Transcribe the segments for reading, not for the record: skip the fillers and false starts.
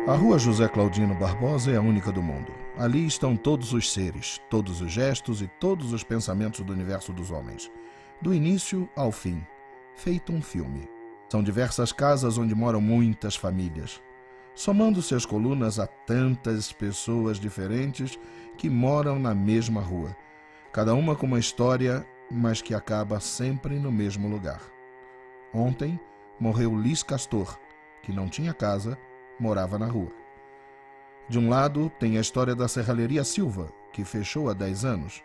A Rua José Claudino Barbosa é a única do mundo. Ali estão todos os seres, todos os gestos e todos os pensamentos do universo dos homens, do início ao fim, feito um filme. São diversas casas onde moram muitas famílias. Somando-se as colunas há tantas pessoas diferentes que moram na mesma rua, cada uma com uma história, mas que acaba sempre no mesmo lugar. Ontem morreu Lis Castor, que não tinha casa, morava na rua. De um lado tem a história da Serralheria Silva, que fechou há 10 anos.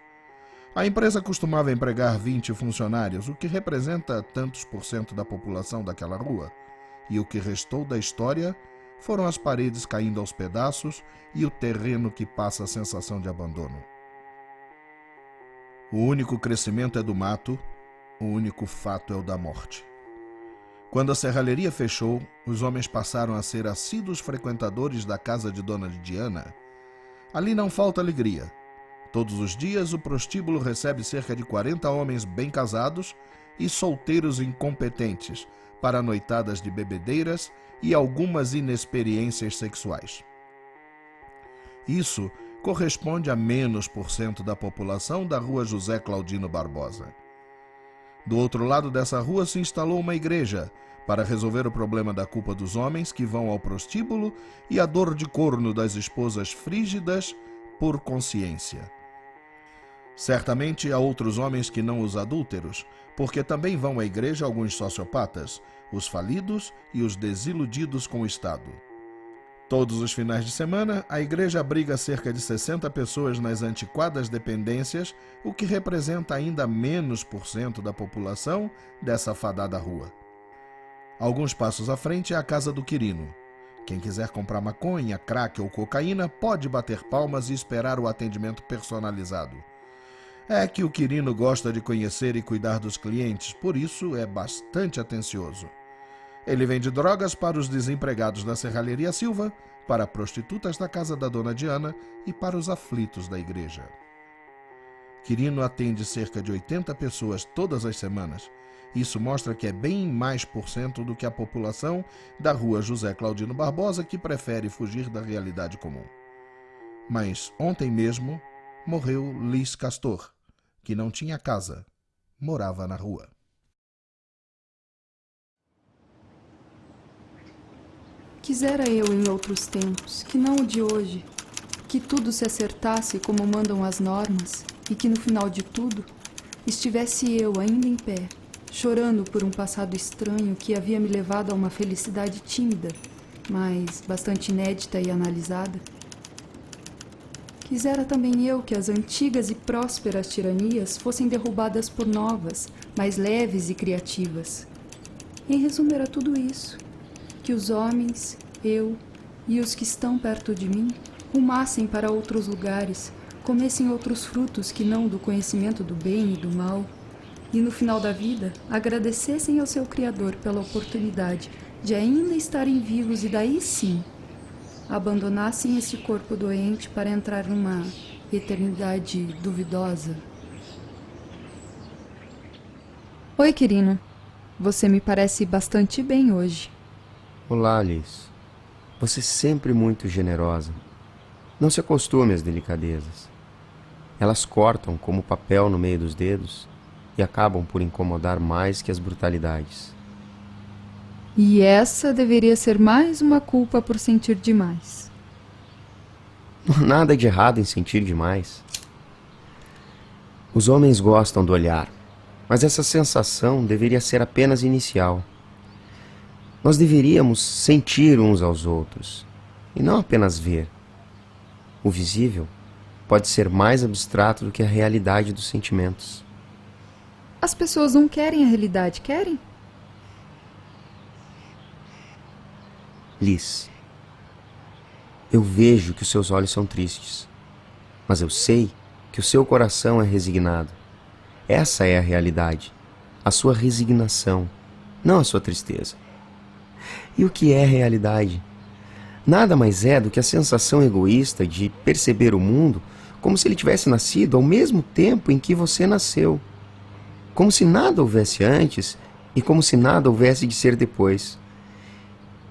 A empresa costumava empregar 20 funcionários, o que representa tantos por cento da população daquela rua. E o que restou da história foram as paredes caindo aos pedaços e o terreno que passa a sensação de abandono. O único crescimento é do mato, o único fato é o da morte. Quando a serralheria fechou, os homens passaram a ser assíduos frequentadores da casa de Dona Lidiana. Ali não falta alegria. Todos os dias o prostíbulo recebe cerca de 40 homens bem casados e solteiros incompetentes para noitadas de bebedeiras e algumas inexperiências sexuais. Isso corresponde a menos por cento da população da Rua José Claudino Barbosa. Do outro lado dessa rua se instalou uma igreja para resolver o problema da culpa dos homens que vão ao prostíbulo e a dor de corno das esposas frígidas por consciência. Certamente há outros homens que não os adúlteros, porque também vão à igreja alguns sociopatas, os falidos e os desiludidos com o Estado. Todos os finais de semana, a igreja abriga cerca de 60 pessoas nas antiquadas dependências, o que representa ainda menos por cento da população dessa fadada rua. Alguns passos à frente é a casa do Quirino. Quem quiser comprar maconha, crack ou cocaína pode bater palmas e esperar o atendimento personalizado. É que o Quirino gosta de conhecer e cuidar dos clientes, por isso é bastante atencioso. Ele vende drogas para os desempregados da Serralheria Silva, para prostitutas da casa da Dona Diana e para os aflitos da igreja. Quirino atende cerca de 80 pessoas todas as semanas. Isso mostra que é bem mais por cento do que a população da Rua José Claudino Barbosa, que prefere fugir da realidade comum. Mas ontem mesmo morreu Lis Castor, que não tinha casa, morava na rua. Quisera eu em outros tempos, que não o de hoje, que tudo se acertasse como mandam as normas e que no final de tudo estivesse eu ainda em pé, chorando por um passado estranho que havia me levado a uma felicidade tímida, mas bastante inédita e analisada. Quisera também eu que as antigas e prósperas tiranias fossem derrubadas por novas, mais leves e criativas. Em resumo, era tudo isso. Que os homens, eu e os que estão perto de mim rumassem para outros lugares, comessem outros frutos que não do conhecimento do bem e do mal, e no final da vida agradecessem ao seu Criador pela oportunidade de ainda estarem vivos e daí sim abandonassem esse corpo doente para entrar numa eternidade duvidosa. Oi, Quirino. Você me parece bastante bem hoje. Olá, Lis. Você é sempre muito generosa. Não se acostume às delicadezas. Elas cortam como papel no meio dos dedos e acabam por incomodar mais que as brutalidades. E essa deveria ser mais uma culpa por sentir demais. Não há nada de errado em sentir demais. Os homens gostam do olhar, mas essa sensação deveria ser apenas inicial. Nós deveríamos sentir uns aos outros, e não apenas ver. O visível pode ser mais abstrato do que a realidade dos sentimentos. As pessoas não querem a realidade, querem? Lis, eu vejo que os seus olhos são tristes, mas eu sei que o seu coração é resignado. Essa é a realidade, a sua resignação, não a sua tristeza. E o que é realidade? Nada mais é do que a sensação egoísta de perceber o mundo como se ele tivesse nascido ao mesmo tempo em que você nasceu. Como se nada houvesse antes e como se nada houvesse de ser depois.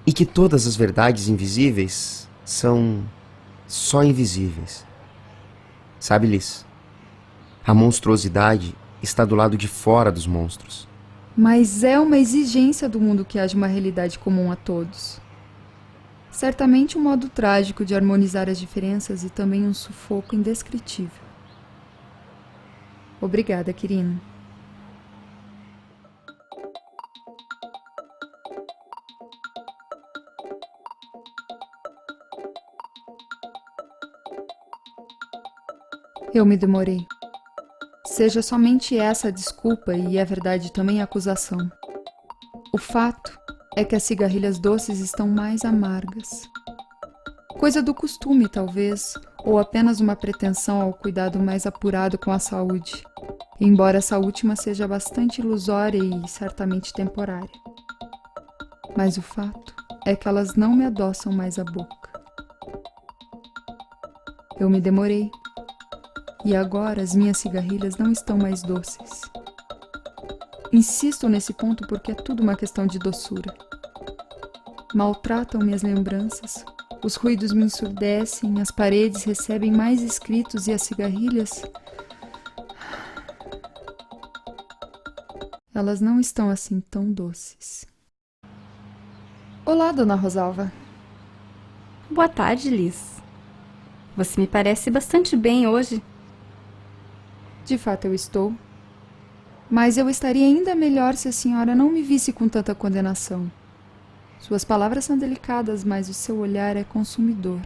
E que todas as verdades invisíveis são só invisíveis. Sabe, Liz? A monstruosidade está do lado de fora dos monstros. Mas é uma exigência do mundo que haja uma realidade comum a todos. Certamente um modo trágico de harmonizar as diferenças e também um sufoco indescritível. Obrigada, Quirino. Eu me demorei. Seja somente essa a desculpa e a verdade também a acusação. O fato é que as cigarrilhas doces estão mais amargas. Coisa do costume, talvez, ou apenas uma pretensão ao cuidado mais apurado com a saúde, embora essa última seja bastante ilusória e certamente temporária. Mas o fato é que elas não me adoçam mais a boca. Eu me demorei. E agora as minhas cigarrilhas não estão mais doces. Insisto nesse ponto porque é tudo uma questão de doçura. Maltratam-me as lembranças, os ruídos me ensurdecem, as paredes recebem mais escritos e as cigarrilhas... Elas não estão assim tão doces. Olá, Dona Rosalva. Boa tarde, Liz. Você me parece bastante bem hoje. De fato eu estou. Mas eu estaria ainda melhor se a senhora não me visse com tanta condenação. Suas palavras são delicadas, mas o seu olhar é consumidor.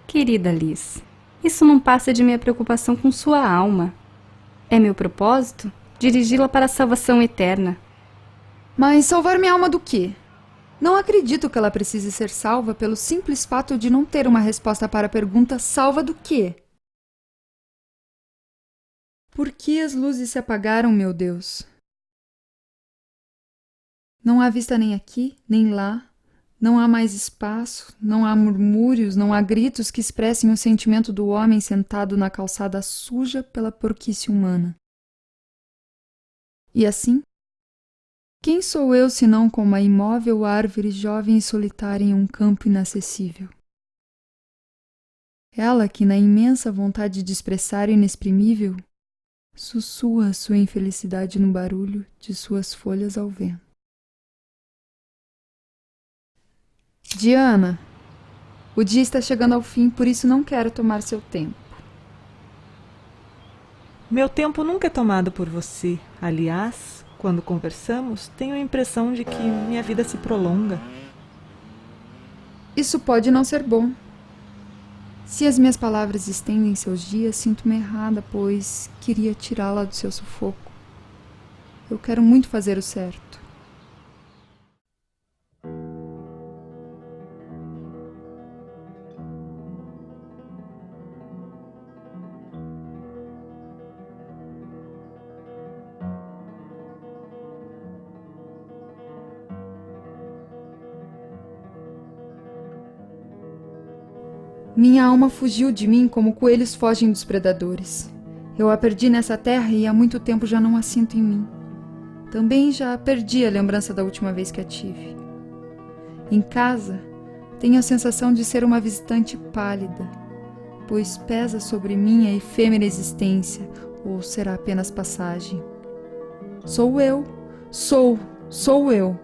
Querida Liz, isso não passa de minha preocupação com sua alma. É meu propósito dirigi-la para a salvação eterna. Mas salvar minha alma do quê? Não acredito que ela precise ser salva pelo simples fato de não ter uma resposta para a pergunta salva do quê? Por que as luzes se apagaram, meu Deus? Não há vista nem aqui, nem lá. Não há mais espaço, não há murmúrios, não há gritos que expressem o sentimento do homem sentado na calçada suja pela porquice humana. E assim? Quem sou eu senão como uma imóvel árvore jovem e solitária em um campo inacessível? Ela que, na imensa vontade de expressar o inexprimível, sussurra sua infelicidade no barulho de suas folhas ao vento. Diana, o dia está chegando ao fim, por isso não quero tomar seu tempo. Meu tempo nunca é tomado por você. Aliás, quando conversamos, tenho a impressão de que minha vida se prolonga. Isso pode não ser bom. Se as minhas palavras estendem seus dias, sinto-me errada, pois queria tirá-la do seu sufoco. Eu quero muito fazer o certo. Minha alma fugiu de mim como coelhos fogem dos predadores. Eu a perdi nessa terra e há muito tempo já não a sinto em mim. Também já perdi a lembrança da última vez que a tive. Em casa, tenho a sensação de ser uma visitante pálida, pois pesa sobre mim a efêmera existência, ou será apenas passagem. Sou eu, sou eu,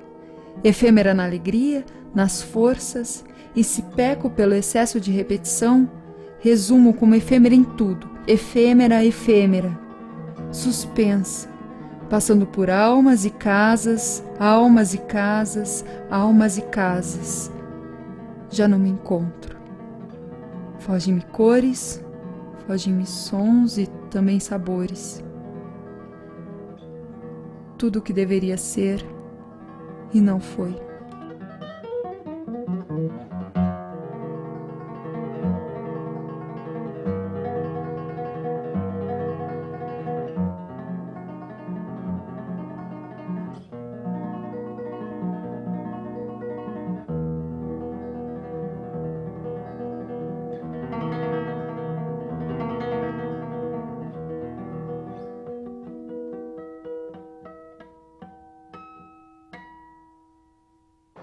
efêmera na alegria, nas forças, e se peco pelo excesso de repetição, resumo como efêmera em tudo, efêmera, suspensa, passando por almas e casas, almas e casas, almas e casas. Já não me encontro. Fogem-me cores, fogem-me sons e também sabores. Tudo o que deveria ser e não foi.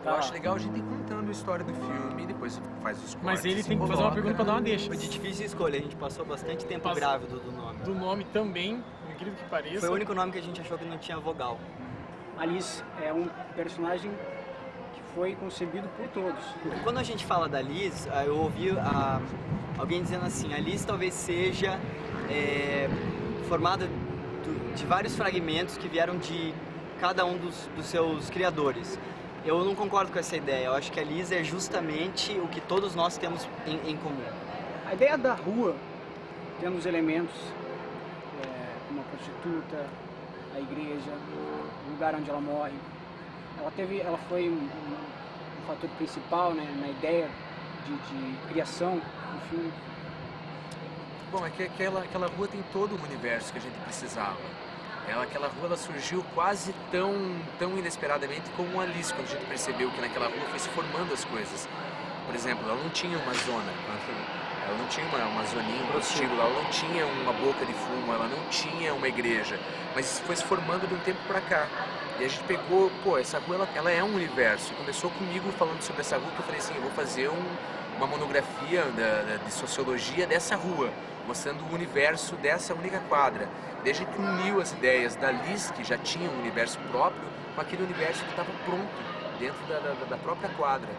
Eu acho legal a gente ir contando a história do filme e depois faz os cortes. Mas ele e tem que fazer uma coloca. pergunta pra dar uma deixa. Foi de difícil escolha, a gente passou bastante tempo grávido do nome. Do nome também, por incrível que pareça. Foi o único nome que a gente achou que não tinha vogal. Alice é um personagem que foi concebido por todos. Quando a gente fala da Liz, eu ouvi alguém dizendo assim, a Liz talvez seja formada de vários fragmentos que vieram de cada um dos seus criadores. Eu não concordo com essa ideia, eu acho que a Liz é justamente o que todos nós temos em comum. A ideia da rua, tendo os elementos como a prostituta, a igreja, o lugar onde ela morre, ela foi um fator principal, né, na ideia de criação do filme. Bom, é que aquela rua tem todo o universo que a gente precisava. Aquela rua ela surgiu quase tão inesperadamente como a Alice, quando a gente percebeu que naquela rua foi se formando as coisas. Por exemplo, ela não tinha uma zona, ela não tinha uma zoninha, um prostíbulo, ela não tinha uma boca de fumo, ela não tinha uma igreja, mas isso foi se formando de um tempo pra cá. E a gente pegou, essa rua ela é um universo. Começou comigo falando sobre essa rua, que eu falei assim, eu vou fazer uma monografia de sociologia dessa rua, mostrando o universo dessa única quadra. Daí a gente uniu as ideias da Liz, que já tinha um universo próprio, com aquele universo que estava pronto dentro da própria quadra.